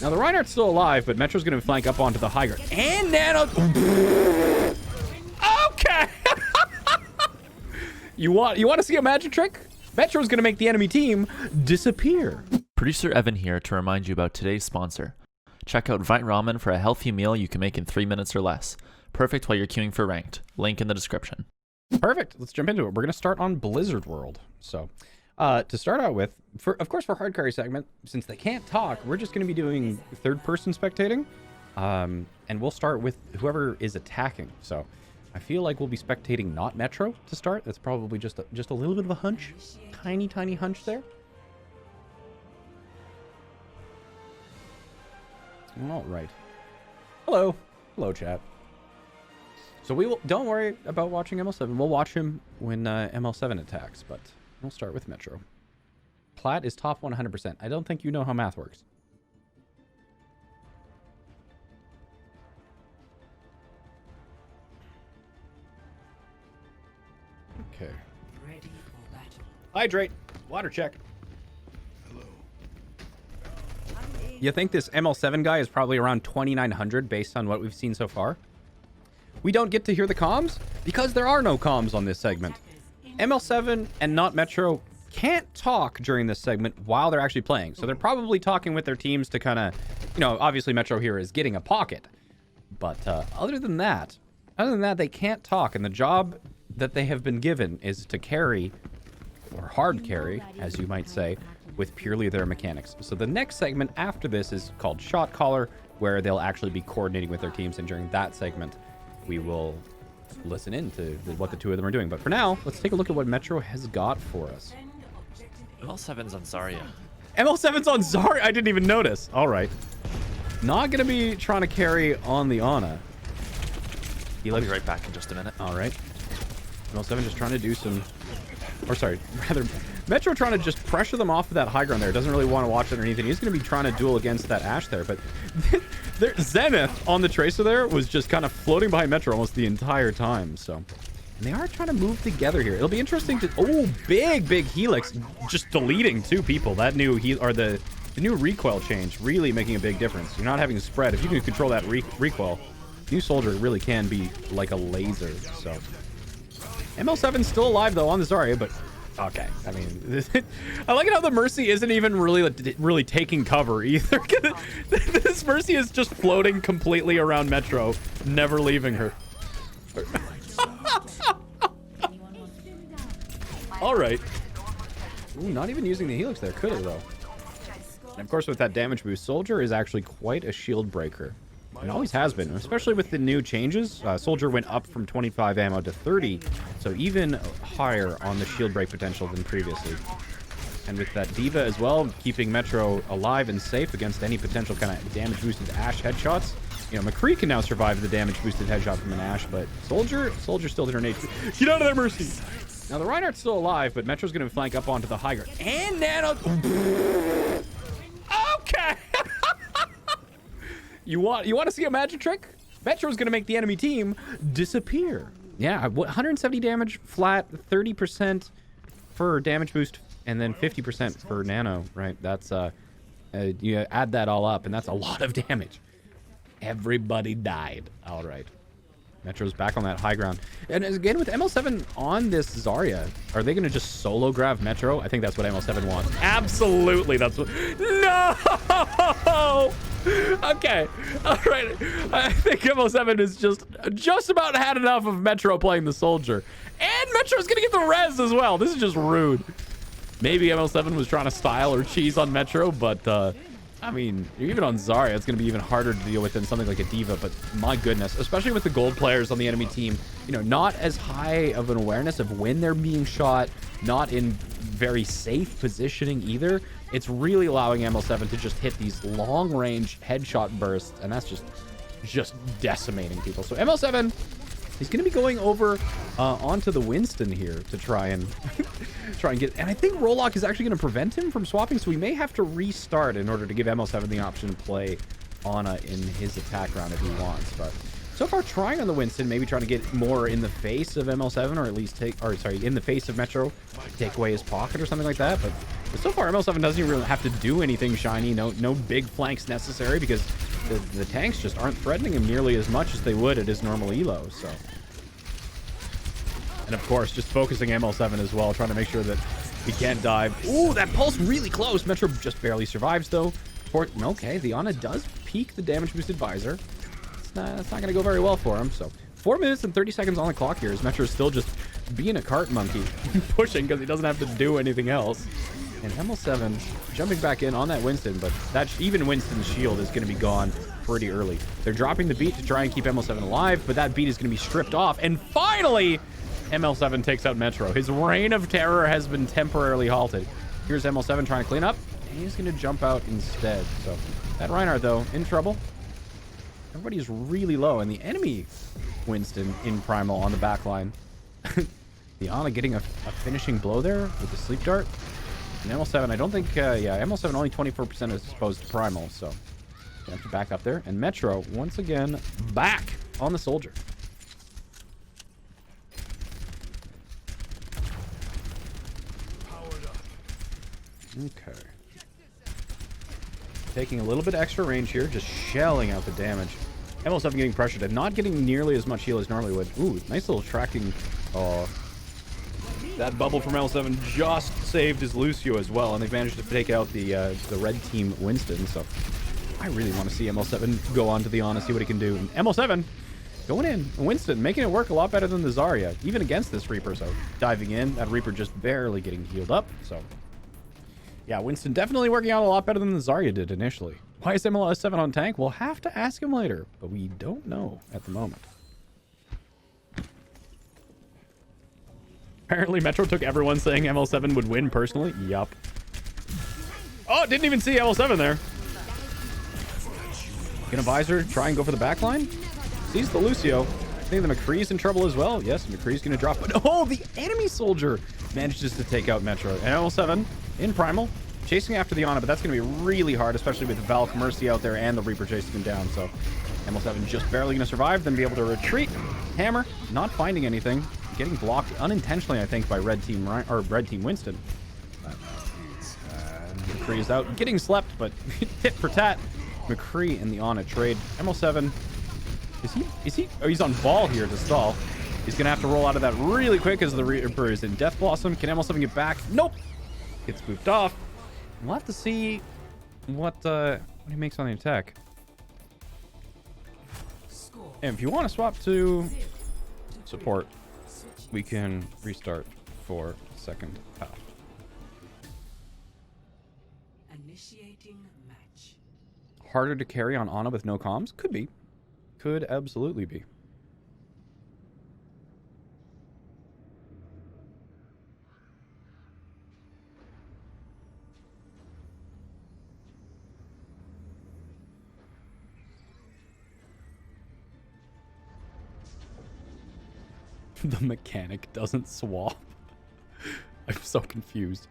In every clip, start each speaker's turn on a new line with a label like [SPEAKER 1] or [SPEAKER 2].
[SPEAKER 1] Now, the Reinhardt's still alive, but Metro's going to flank up onto the high ground. And Nano... Okay! You want to see a magic trick? Metro's going to make the enemy team disappear.
[SPEAKER 2] Producer Evan here to remind you about today's sponsor. Check out Vite Ramen for a healthy meal you can make in 3 minutes or less. Perfect while you're queuing for ranked. Link in the description.
[SPEAKER 1] Perfect. Let's jump into it. We're going to start on Blizzard World. So, to start out with, of course, for hard carry segment, since they can't talk, we're just going to be doing third-person spectating. And we'll start with whoever is attacking. So, I feel like we'll be spectating not Metro to start. That's probably just a little bit of a hunch. Tiny, tiny hunch there. All right. Hello. Hello, chat. So we will, don't worry about watching ML7. We'll watch him when ML7 attacks, but we'll start with Metro. Plat is top 100%. I don't think you know how math works. Okay.
[SPEAKER 3] Ready for battle.
[SPEAKER 1] Hydrate. Water check. You think this ML7 guy is probably around 2,900 based on what we've seen so far? We don't get to hear the comms because there are no comms on this segment. ML7 and not Metro can't talk during this segment while they're actually playing. So they're probably talking with their teams to kind of, obviously Metro here is getting a pocket. But other than that, they can't talk. And the job that they have been given is to carry, or hard carry, as you might say, with purely their mechanics. So the next segment after this is called Shot Caller, where they'll actually be coordinating with their teams. And during that segment, we will listen in to what the two of them are doing. But for now, let's take a look at what Metro has got for us.
[SPEAKER 2] ML7's on Zarya.
[SPEAKER 1] ML7's on Zarya? I didn't even notice. All right. Not going to be trying to carry on the Ana.
[SPEAKER 2] I'll be right back in just a minute.
[SPEAKER 1] All right. ML7 just trying to do some... Or sorry, rather... Metro trying to just pressure them off of that high ground there. Doesn't really want to watch underneath, and he's going to be trying to duel against that Ashe there. But Zenith on the Tracer there was just kind of floating behind Metro almost the entire time. So, and they are trying to move together here. It'll be interesting to... Oh, big Helix. Just deleting two people. That new... the new recoil change really making a big difference. You're not having to spread. If you can control that recoil, new Soldier really can be like a laser. So, ML7's still alive, though, on the Zarya, but... Okay, I mean, I like it how the Mercy isn't even really taking cover either. This Mercy is just floating completely around Metro, never leaving her. All right. Ooh, not even using the Helix there, could it though? And of course, with that damage boost, Soldier is actually quite a shield breaker. It always has been, especially with the new changes. Soldier went up from 25 ammo to 30, so even higher on the shield break potential than previously. And with that D.Va as well, keeping Metro alive and safe against any potential kind of damage-boosted Ashe headshots. McCree can now survive the damage-boosted headshot from an Ashe, but Soldier still did her HP. Get out of there, Mercy! Now, the Reinhardt's still alive, but Metro's going to flank up onto the high ground. And Nano... Okay! You want to see a magic trick? Metro's going to make the enemy team disappear. Yeah, 170 damage flat, 30% for damage boost, and then 50% for nano, right? That's, you add that all up, and that's a lot of damage. Everybody died. All right. Metro's back on that high ground. And again, with ML7 on this Zarya, are they going to just solo grab Metro? I think that's what ML7 wants. Absolutely. That's what... No! Okay. All right. I think ML7 is just about had enough of Metro playing the Soldier. And Metro's going to get the res as well. This is just rude. Maybe ML7 was trying to style or cheese on Metro, but... I mean, even on Zarya, it's going to be even harder to deal with than something like a D.Va, but my goodness, especially with the gold players on the enemy team, not as high of an awareness of when they're being shot, not in very safe positioning either. It's really allowing ML7 to just hit these long-range headshot bursts, and that's just decimating people. So ML7, he's going to be going over onto the Winston here to try and get... And I think Rollock is actually going to prevent him from swapping, so we may have to restart in order to give ML7 the option to play Ana in his attack round if he wants. But so far, trying on the Winston, maybe trying to get more in the face of ML7, or at least in the face of Metro, take away his pocket or something like that. But But so far, ML7 doesn't even really have to do anything shiny. No big flanks necessary because the tanks just aren't threatening him nearly as much as they would at his normal elo. So, and of course, just focusing ML7 as well, trying to make sure that he can't dive. Ooh, that pulse really close. Metro just barely survives though. Okay, the Ana does peak the damage boosted visor. That's not going to go very well for him. So 4 minutes and 30 seconds on the clock here as Metro is still just being a cart monkey, pushing because he doesn't have to do anything else. And ML7 jumping back in on that Winston, but even Winston's shield is going to be gone pretty early. They're dropping the beat to try and keep ML7 alive, but that beat is going to be stripped off. And finally, ML7 takes out Metro. His reign of terror has been temporarily halted. Here's ML7 trying to clean up, and he's going to jump out instead. So that Reinhardt, though, in trouble. Everybody's really low, and the enemy Winston in Primal on the back line. The Ana getting a finishing blow there with the sleep dart. And ML7, I don't think, yeah, ML7 only 24% is exposed to Primal, so gonna have to back up there. And Metro, once again, back on the Soldier. Okay. Taking a little bit extra range here, just shelling out the damage. ML7 getting pressured and not getting nearly as much heal as normally would. Ooh, nice little tracking. That bubble from ML7 just saved his Lucio as well, and they've managed to take out the red team Winston. So I really want to see ML7 go on to the Ana, see what he can do. And ML7 going in, Winston making it work a lot better than the Zarya, even against this Reaper. So diving in, that Reaper just barely getting healed up. So yeah, Winston definitely working out a lot better than the Zarya did initially. Why is ML7 on tank? We'll have to ask him later, but we don't know at the moment. Apparently, Metro took everyone saying ML7 would win personally. Yup. Oh, didn't even see ML7 there. Gonna visor, try and go for the backline. Sees the Lucio. I think the McCree's in trouble as well. Yes, McCree's gonna drop. But oh, the enemy soldier manages to take out Metro. And ML7 in Primal, chasing after the Ana, but that's gonna be really hard, especially with Valk Mercy out there and the Reaper chasing him down. So ML7 just barely gonna survive, then be able to retreat. Hammer, not finding anything. Getting blocked unintentionally, I think, by red team Winston. McCree is out, getting slept, but tit for tat. McCree and the Ana trade. ML7, is he? Oh, he's on ball here to stall. He's gonna have to roll out of that really quick as the Reaper is in Death Blossom. Can ML7 get back? Nope. Gets spoofed off. We'll have to see what he makes on the attack. And if you want to swap to support, we can restart for second half.
[SPEAKER 3] Initiating match.
[SPEAKER 1] Harder to carry on Ana with no comms? Could be. Could absolutely be. The mechanic doesn't swap. I'm so confused.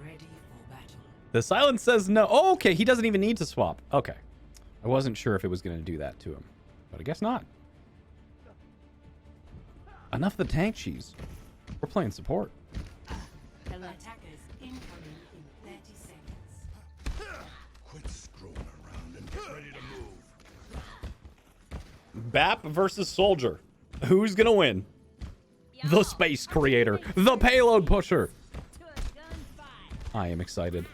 [SPEAKER 3] Ready for battle.
[SPEAKER 1] The silence says no. Oh, okay, he doesn't even need to swap. Okay. I wasn't sure if it was going to do that to him, but I guess not. Enough of the tank cheese. We're playing support.
[SPEAKER 3] Attackers incoming in 30 seconds.
[SPEAKER 4] Quit screwing around and get ready to move.
[SPEAKER 1] BAP versus Soldier. Who's going to win? The space creator. The payload pusher. I am excited.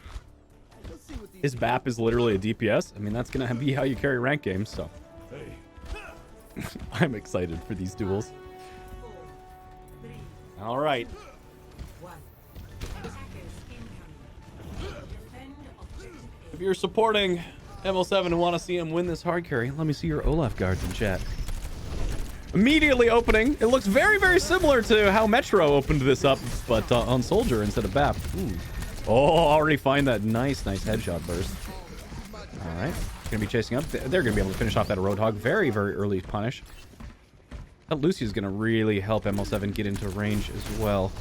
[SPEAKER 1] His BAP is literally a DPS. I mean, that's going to be how you carry rank games, so. I'm excited for these duels. All right. If you're supporting ML7 and want to see him win this hard carry, let me see your Olaf guards in chat. Immediately opening. It looks very, very similar to how Metro opened this up, but on Soldier instead of BAP. Ooh. Oh, already find that nice headshot burst. All right. Going to be chasing up. They're going to be able to finish off that Roadhog. Very, very early punish. That Lucy's going to really help ML7 get into range as well.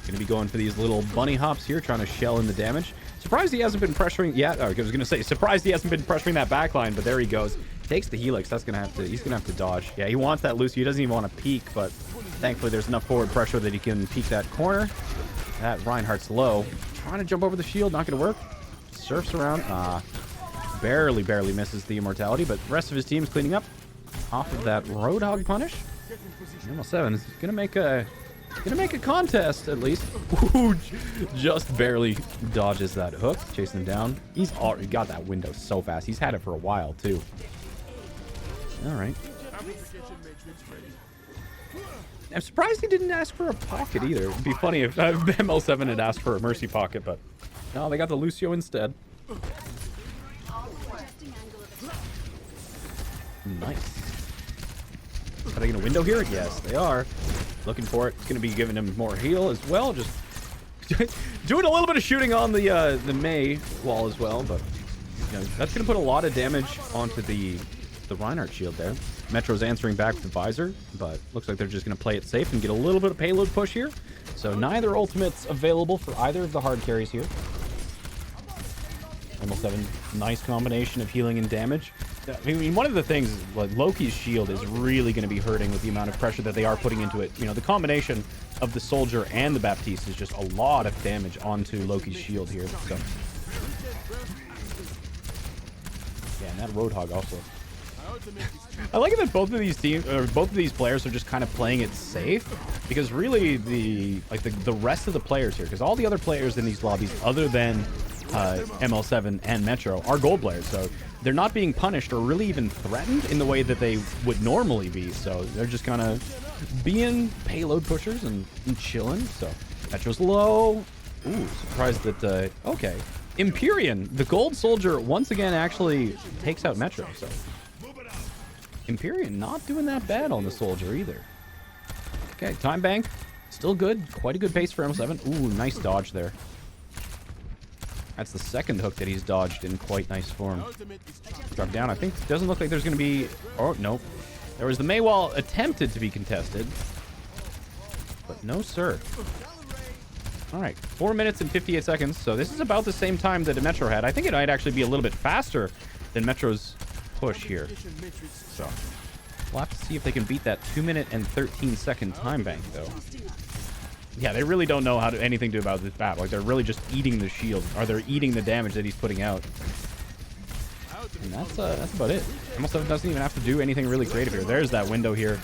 [SPEAKER 1] Going to be going for these little bunny hops here, trying to shell in the damage. Surprised he hasn't been pressuring yet. Oh, I was going to say, surprised he hasn't been pressuring that backline, but there he goes. Takes the Helix. That's gonna have to. He's gonna have to dodge. Yeah, he wants that Lucy. He doesn't even want to peek, but thankfully there's enough forward pressure that he can peek that corner. That Reinhardt's low. Trying to jump over the shield, not gonna work. Surfs around. Barely misses the immortality, but the rest of his team's cleaning up off of that Roadhog punish. ML7 is gonna make a contest at least. Ooh, just barely dodges that hook, chasing him down. He's already got that window so fast. He's had it for a while too. All right. I'm surprised he didn't ask for a pocket either. It'd be funny if ML7 had asked for a mercy pocket, but no, they got the Lucio instead. Nice. Are they going to window here? Yes, they are. Looking for it. It's going to be giving him more heal as well. Just doing a little bit of shooting on the Mei wall as well, but you know, that's going to put a lot of damage onto the Reinhardt shield there. Metro's answering back with the visor, but looks like they're just going to play it safe and get a little bit of payload push here. So neither ultimate's available for either of the hard carries here. ML7, nice combination of healing and damage. I mean, one of the things, like Loki's shield is really going to be hurting with the amount of pressure that they are putting into it. You know, the combination of the soldier and the Baptiste is just a lot of damage onto Loki's shield here. So, yeah, and that Roadhog also. I like it that both of these teams, or both of these players, are just kind of playing it safe, because really the rest of the players here, because all the other players in these lobbies, other than ML7 and Metro, are gold players, so they're not being punished or really even threatened in the way that they would normally be. So they're just kind of being payload pushers and chilling. So Metro's low. Ooh, surprised that okay, Empyrean, the gold soldier, once again actually takes out Metro. So Empyrean not doing that bad on the soldier either. Okay, time bank still good, quite a good pace for ML7. Ooh, nice dodge there. That's the second hook that he's dodged in quite nice form. Drop down. I think it doesn't look like there's going to be... Oh, no. There was the Mei wall attempted to be contested. But no, sir. All right. 4 minutes and 58 seconds. So this is about the same time that Metro had. I think it might actually be a little bit faster than Metro's push here. So we'll have to see if they can beat that 2 minute and 13-second time bank, though. Yeah, they really don't know anything to do about this map. Like, they're really just eating the shield, or they're eating the damage that he's putting out. And that's about it. ML7 doesn't even have to do anything really creative here. There's that window here.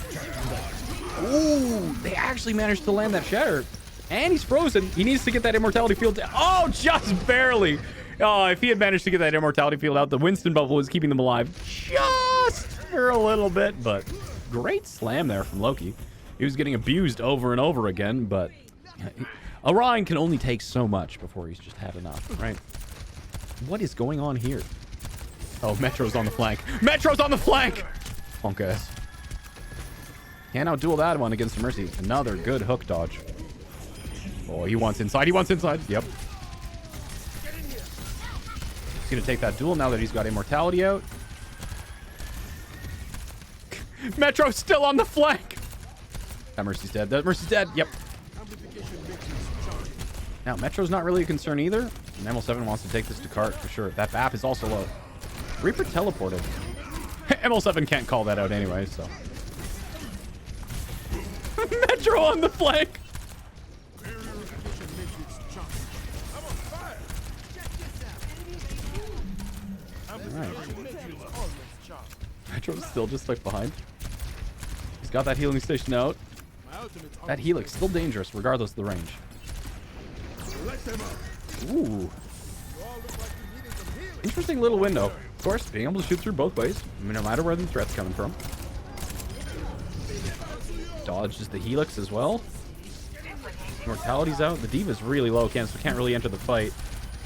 [SPEAKER 1] Ooh, they actually managed to land that shatter. And he's frozen. He needs to get that immortality field down. Oh, just barely. Oh, if he had managed to get that immortality field out, the Winston bubble was keeping them alive just for a little bit. But great slam there from Loki. He was getting abused over and over again, but Orion can only take so much before he's just had enough, right? What is going on here? Oh, Metro's on the flank. Metro's on the flank! Punk ass. Can't outduel that one against Mercy. Another good hook dodge. Oh, he wants inside. He wants inside. Yep. He's going to take that duel now that he's got immortality out. Metro's still on the flank! That Mercy's dead. That Mercy's dead. Yep. Now, Metro's not really a concern either. And ML7 wants to take this to cart for sure. That BAP is also low. Reaper teleported. ML7 can't call that out anyway, so. Metro on the flank! Alright. Metro's still just like behind. He's got that healing station out. That helix still dangerous regardless of the range. Ooh. Interesting little window. Of course, being able to shoot through both ways, no matter where the threat's coming from. Dodges the helix as well. Mortality's out. The Diva's really low, so can't really enter the fight.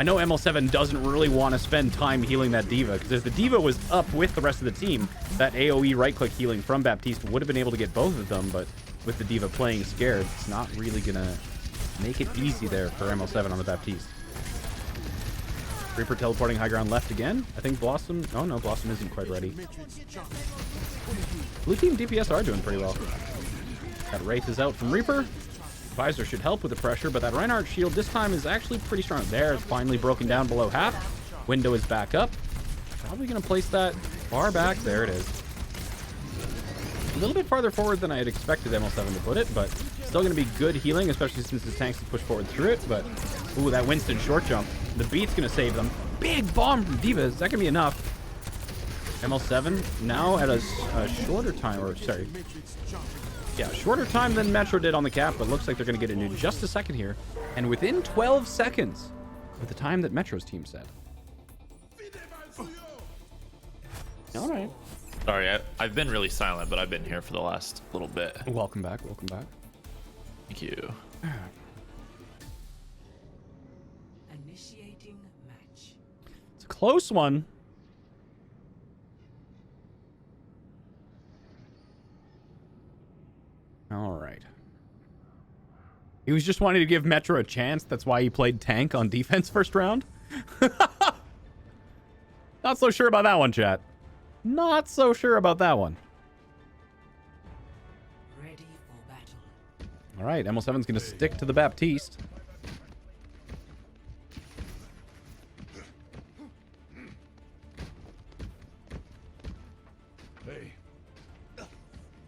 [SPEAKER 1] I know ML7 doesn't really want to spend time healing that Diva, because if the Diva was up with the rest of the team, that AoE right-click healing from Baptiste would have been able to get both of them, but with the Diva playing scared, it's not really going to make it easy there for ML7 on the Baptiste. Reaper teleporting high ground left again. I think Blossom... Oh, no, Blossom isn't quite ready. Blue team DPS are doing pretty well. That Wraith is out from Reaper. Visor should help with the pressure, but that Reinhardt shield this time is actually pretty strong. There, it's finally broken down below half. Window is back up. Probably going to place that far back. There it is. A little bit farther forward than I had expected ML7 to put it, but Still going to be good healing, especially since the tanks can push forward through it. But, ooh, that Winston short jump. The beat's going to save them. Big bomb from Diva. Is that going to be enough? ML7 now at a shorter time. Or, sorry. Yeah, shorter time than Metro did on the cap. But looks like they're going to get it in just a second here. And within 12 seconds of the time that Metro's team said. All right.
[SPEAKER 2] Sorry, I've been really silent, but I've been here for the last little bit.
[SPEAKER 1] Welcome back. Welcome back.
[SPEAKER 2] Thank you.
[SPEAKER 3] Initiating match.
[SPEAKER 1] It's a close one. All right. He was just wanting to give Metro a chance. That's why he played tank on defense first round. Not so sure about that one, chat. Not so sure about that one.
[SPEAKER 3] Ready for battle.
[SPEAKER 1] All right, ML7's going to stick to the Baptiste.
[SPEAKER 4] Hey,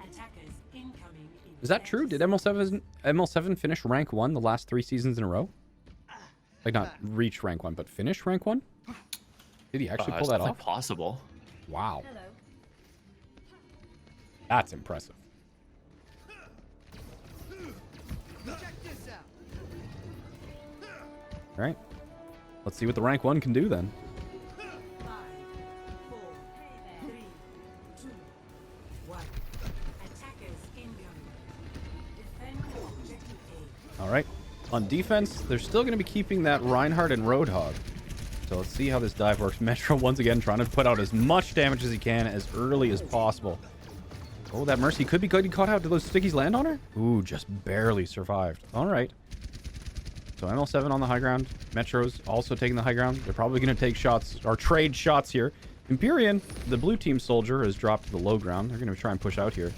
[SPEAKER 3] Attackers incoming in
[SPEAKER 1] Is that true? Did ML7 finish rank 1 the last 3 seasons in a row? Like, not reach rank 1, but finish rank 1? Did he actually pull
[SPEAKER 2] It's
[SPEAKER 1] that
[SPEAKER 2] definitely
[SPEAKER 1] off?
[SPEAKER 2] possible.
[SPEAKER 1] Wow. That's impressive. All right. Let's see what the rank 1 can do then.
[SPEAKER 3] 5, 4, 3, 2, 1. Attackers incoming. Defend objective A.
[SPEAKER 1] All right. On defense, they're still going to be keeping that Reinhardt and Roadhog. So let's see how this dive works. Metro, once again, trying to put out as much damage as he can as early as possible. Oh, that Mercy could be getting caught out. Did those stickies land on her? Ooh, just barely survived. All right. So ML7 on the high ground. Metro's also taking the high ground. They're probably going to take shots or trade shots here. Empyrean, the blue team soldier, has dropped to the low ground. They're going to try and push out here.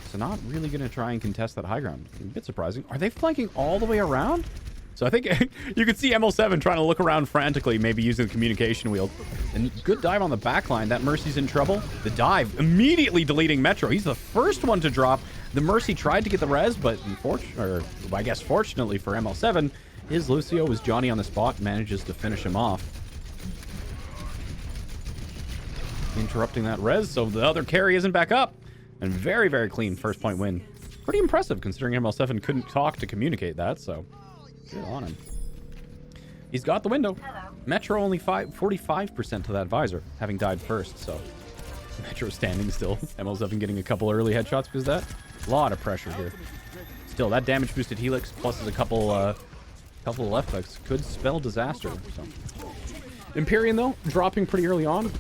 [SPEAKER 1] So not really going to try and contest that high ground. A bit surprising. Are they flanking all the way around? So I think you can see ML7 trying to look around frantically, maybe using the communication wheel. And good dive on the back line. That Mercy's in trouble. The dive immediately deleting Metro. He's the first one to drop. The Mercy tried to get the res, but I guess fortunately for ML7, his Lucio was Johnny on the spot, manages to finish him off. Interrupting that res, so the other carry isn't back up. And very, very clean first point win. Pretty impressive considering ML7 couldn't talk to communicate that, so good on him. He's got the window. Metro only 45% to that visor, having died first, so Metro standing still. ML7 getting a couple early headshots because of that. A lot of pressure here. Still, that damage boosted Helix plus a couple of left clicks could spell disaster. So Empyrean, though, dropping pretty early on.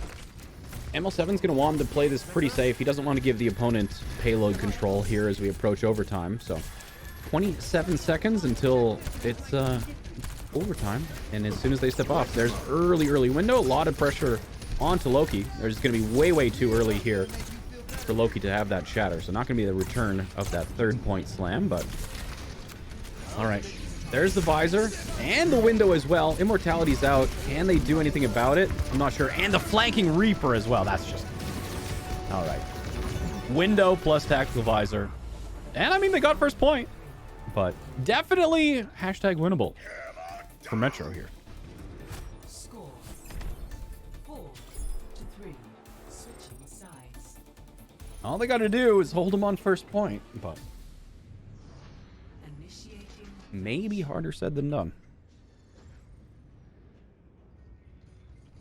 [SPEAKER 1] ML7's going to want him to play this pretty safe. He doesn't want to give the opponent payload control here as we approach overtime. So 27 seconds until it's overtime. And as soon as they step off, there's early window. A lot of pressure onto Loki. There's going to be way too early here for Loki to have that shatter. So not going to be the return of that third point slam, but all right. There's the visor and the window as well. Immortality's out. Can they do anything about it? I'm not sure. And the flanking Reaper as well. That's just... all right. Window plus tactical visor. And I mean, they got first point. But definitely hashtag winnable for Metro here.
[SPEAKER 3] Score 4-3. Switching sides.
[SPEAKER 1] All they got to do is hold them on first point. But
[SPEAKER 3] Initiating.
[SPEAKER 1] maybe harder said than done.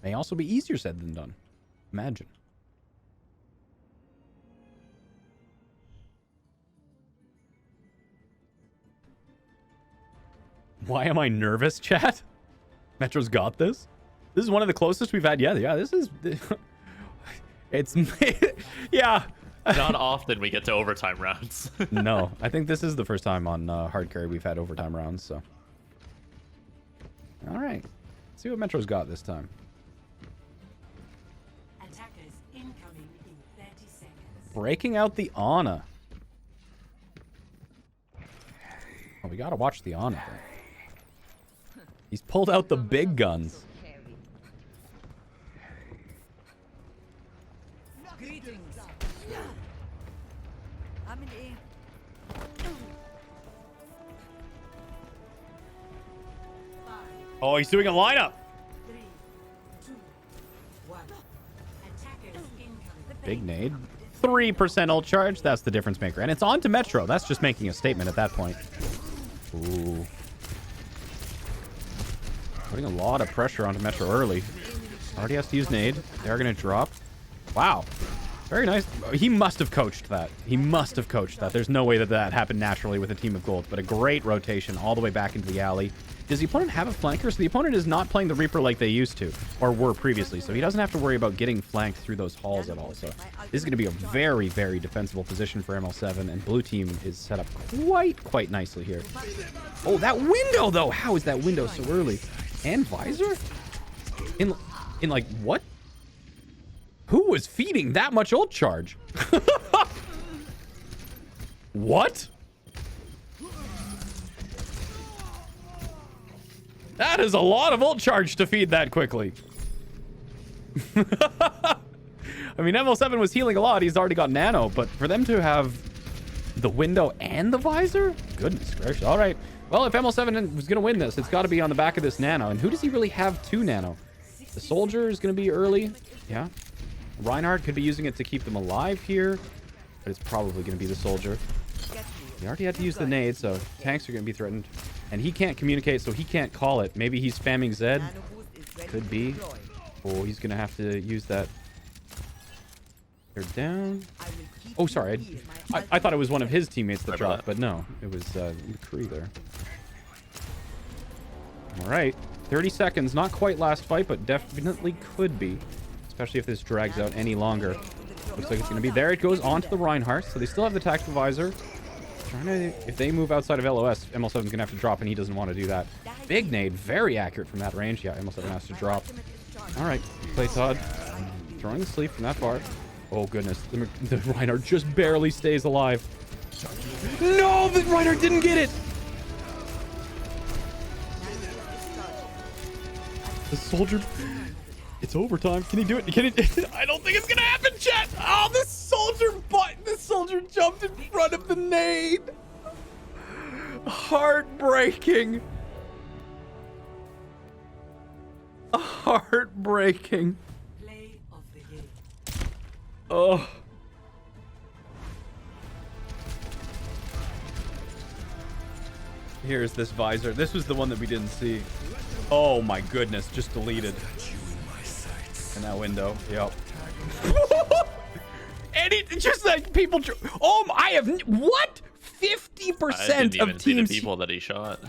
[SPEAKER 1] May also be easier said than done. Imagine. Why am I nervous, chat? Metro's got this. This is one of the closest we've had. Yeah, this is... it's... yeah.
[SPEAKER 2] Not often we get to overtime rounds.
[SPEAKER 1] No, I think this is the first time on hard carry we've had overtime rounds, so. All right. Let's see what Metro's got this time.
[SPEAKER 3] Attackers incoming in 30 seconds.
[SPEAKER 1] Breaking out the Ana. Oh, we gotta watch the Ana thing. He's pulled out the big guns.
[SPEAKER 5] Greetings. I'm in A.
[SPEAKER 1] Oh, he's doing a lineup.
[SPEAKER 3] 3, 2, 1. Attackers incoming.
[SPEAKER 1] Big nade. 3% ult charge. That's the difference maker. And it's on to Metro. That's just making a statement at that point. Ooh. Putting a lot of pressure onto Metro early. Already has to use nade. They're going to drop. Wow. Very nice. He must have coached that. He must have coached that. There's no way that that happened naturally with a team of gold. But a great rotation all the way back into the alley. Does the opponent have a flanker? So the opponent is not playing the Reaper like they used to, or were previously. So he doesn't have to worry about getting flanked through those halls at all. So this is going to be a very, very defensible position for ML7. And blue team is set up quite nicely here. Oh, that window, though. How is that window so early? And visor? In like, what? Who was feeding that much ult charge? What? That is a lot of ult charge to feed that quickly. I mean, ML7 was healing a lot. He's already got nano, but for them to have the window and the visor? Goodness gracious. All right. Well, if ML7 was going to win this, it's got to be on the back of this nano. And who does he really have 2 nano? The soldier is going to be early. Yeah. Reinhardt could be using it to keep them alive here, but it's probably going to be the soldier. He already had to use the nade, so tanks are going to be threatened. And he can't communicate, so he can't call it. Maybe he's spamming Zed. Could be. Oh, he's going to have to use that. They're down. Oh, sorry. I thought it was one of his teammates that dropped, but no. It was McCree there. All right. 30 seconds. Not quite last fight, but definitely could be. Especially if this drags out any longer. Looks like it's going to be there. It goes on to the Reinhardt, so they still have the tactical visor. Trying to, if they move outside of LOS, ML7's going to have to drop, and he doesn't want to do that. Big nade, very accurate from that range. Yeah, ML7 has to drop. All right, play Todd. Throwing the sleep from that far. Oh, goodness. The Reinhardt just barely stays alive. No, the Reinhardt didn't get it. The soldier... It's overtime. Can he do it? Can he? I don't think it's gonna happen, chat. Oh, this soldier jumped in front of the nade. Heartbreaking. Heartbreaking.
[SPEAKER 3] Play of the game.
[SPEAKER 1] Oh. Here's this visor. This was the one that we didn't see. Oh my goodness, just deleted. In that window, yep. And it just like people. Oh, I have what? 50% of teams.
[SPEAKER 2] The people that he shot.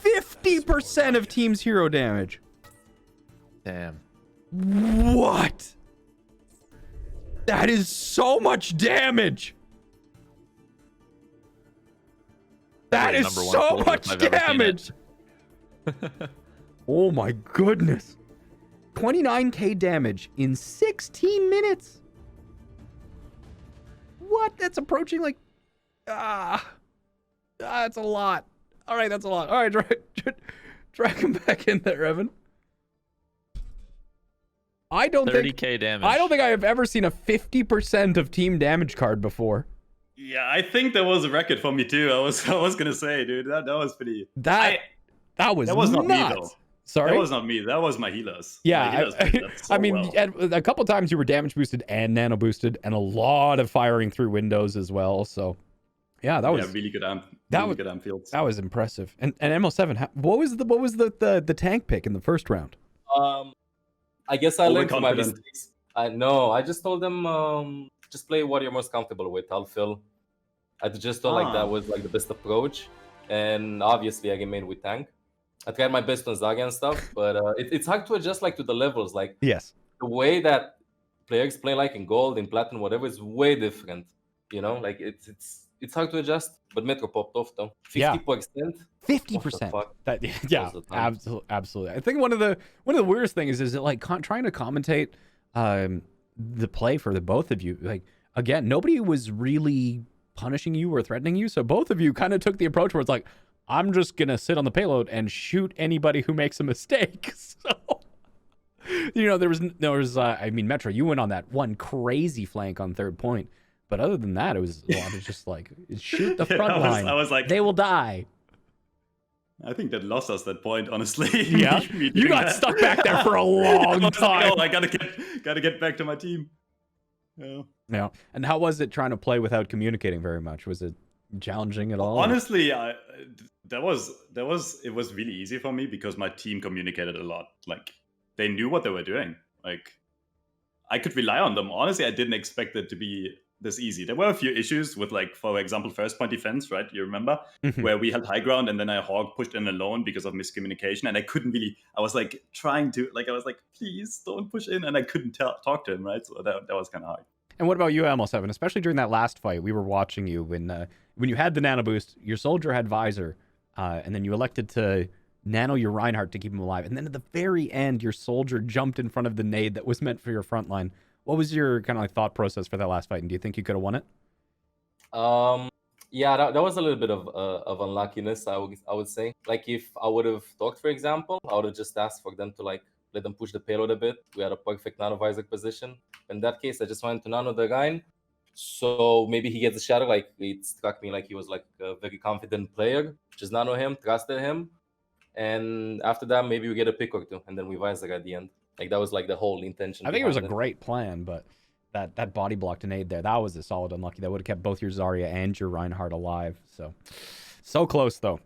[SPEAKER 1] 50% of teams hero damage.
[SPEAKER 2] Damn.
[SPEAKER 1] What? That is so much damage. That is so much damage. Oh my goodness. 29k damage in 16 minutes. What? That's approaching like... that's a lot. All right, that's a lot. All right, drag him back in there, Evan. I don't
[SPEAKER 2] 30k damage.
[SPEAKER 1] I don't think I have ever seen a 50% of team damage card before.
[SPEAKER 5] Yeah, I think that was a record for me too. I was gonna say, dude, that was pretty...
[SPEAKER 1] That was
[SPEAKER 5] not me,
[SPEAKER 1] nuts.
[SPEAKER 5] though.
[SPEAKER 1] Sorry?
[SPEAKER 5] That was not me. That was my healers.
[SPEAKER 1] Yeah,
[SPEAKER 5] My healers did that so
[SPEAKER 1] I mean,
[SPEAKER 5] well.
[SPEAKER 1] a couple times you were damage boosted and nano boosted, and a lot of firing through windows as well. So, yeah, that was
[SPEAKER 5] really good amp. Good amp fields.
[SPEAKER 1] That was impressive. And ML7, what was the tank pick in the first round?
[SPEAKER 6] I guess I learned from my
[SPEAKER 5] Overconfident.
[SPEAKER 6] mistakes. I just told them just play what you're most comfortable with. I'll fill. I just felt like that was like the best approach, and obviously I game with tank. I tried my best on Zaga and stuff, but it's hard to adjust like to the levels. Like
[SPEAKER 1] Yes.
[SPEAKER 6] the way that players play like in gold, in platinum, whatever is way different. You know, like it's hard to adjust. But Metro popped off though. 50%.
[SPEAKER 1] 50%. That yeah, absolutely. I think one of the weirdest things is that like trying to commentate the play for the both of you. Like again, nobody was really punishing you or threatening you, so both of you kind of took the approach where it's like, I'm just gonna sit on the payload and shoot anybody who makes a mistake. So, you know, there was I mean, Metro, you went on that one crazy flank on third point, but other than that, it was a lot of just like shoot the front line.
[SPEAKER 5] I was like,
[SPEAKER 1] they will die.
[SPEAKER 5] I think that lost us that point, honestly.
[SPEAKER 1] Yeah,
[SPEAKER 5] Me
[SPEAKER 1] you
[SPEAKER 5] doing
[SPEAKER 1] got
[SPEAKER 5] that.
[SPEAKER 1] stuck back there for a
[SPEAKER 5] I
[SPEAKER 1] long
[SPEAKER 5] was like,
[SPEAKER 1] time.
[SPEAKER 5] oh, I gotta get back to my team. Yeah.
[SPEAKER 1] Yeah. And how was it trying to play without communicating very much? Was it challenging at all?
[SPEAKER 5] Honestly, it was really easy for me because my team communicated a lot. Like they knew what they were doing. Like I could rely on them. Honestly, I didn't expect it to be this easy. There were a few issues with, like, for example, first point defense, right? You remember where we held high ground and then I hog pushed in alone because of miscommunication, and I couldn't really. I was like trying to, like, I was like, please don't push in, and I couldn't talk to him, right? So that was kind of hard.
[SPEAKER 1] And what about you, ML7? Especially during that last fight, we were watching you when you had the nano boost, your soldier had visor, and then you elected to nano your Reinhardt to keep him alive. And then at the very end, your soldier jumped in front of the nade that was meant for your front line. What was your kind of like thought process for that last fight? And do you think you could have won it?
[SPEAKER 6] Yeah, that was a little bit of unluckiness, I would say. Like if I would have talked, for example, I would have just asked for them to like let them push the payload a bit. We had a perfect nano visor position. In that case, I just wanted to nano the Rein. So maybe he gets a shadow. Like it struck me like he was like a very confident player. Just nano him, trusted him. And after that, maybe we get a pick or two, and then we visor at the end. Like that was like the whole intention.
[SPEAKER 1] I think it was a
[SPEAKER 6] behind
[SPEAKER 1] great plan, but that body block to nade there, that was a solid unlucky. That would have kept both your Zarya and your Reinhardt alive. So close, though.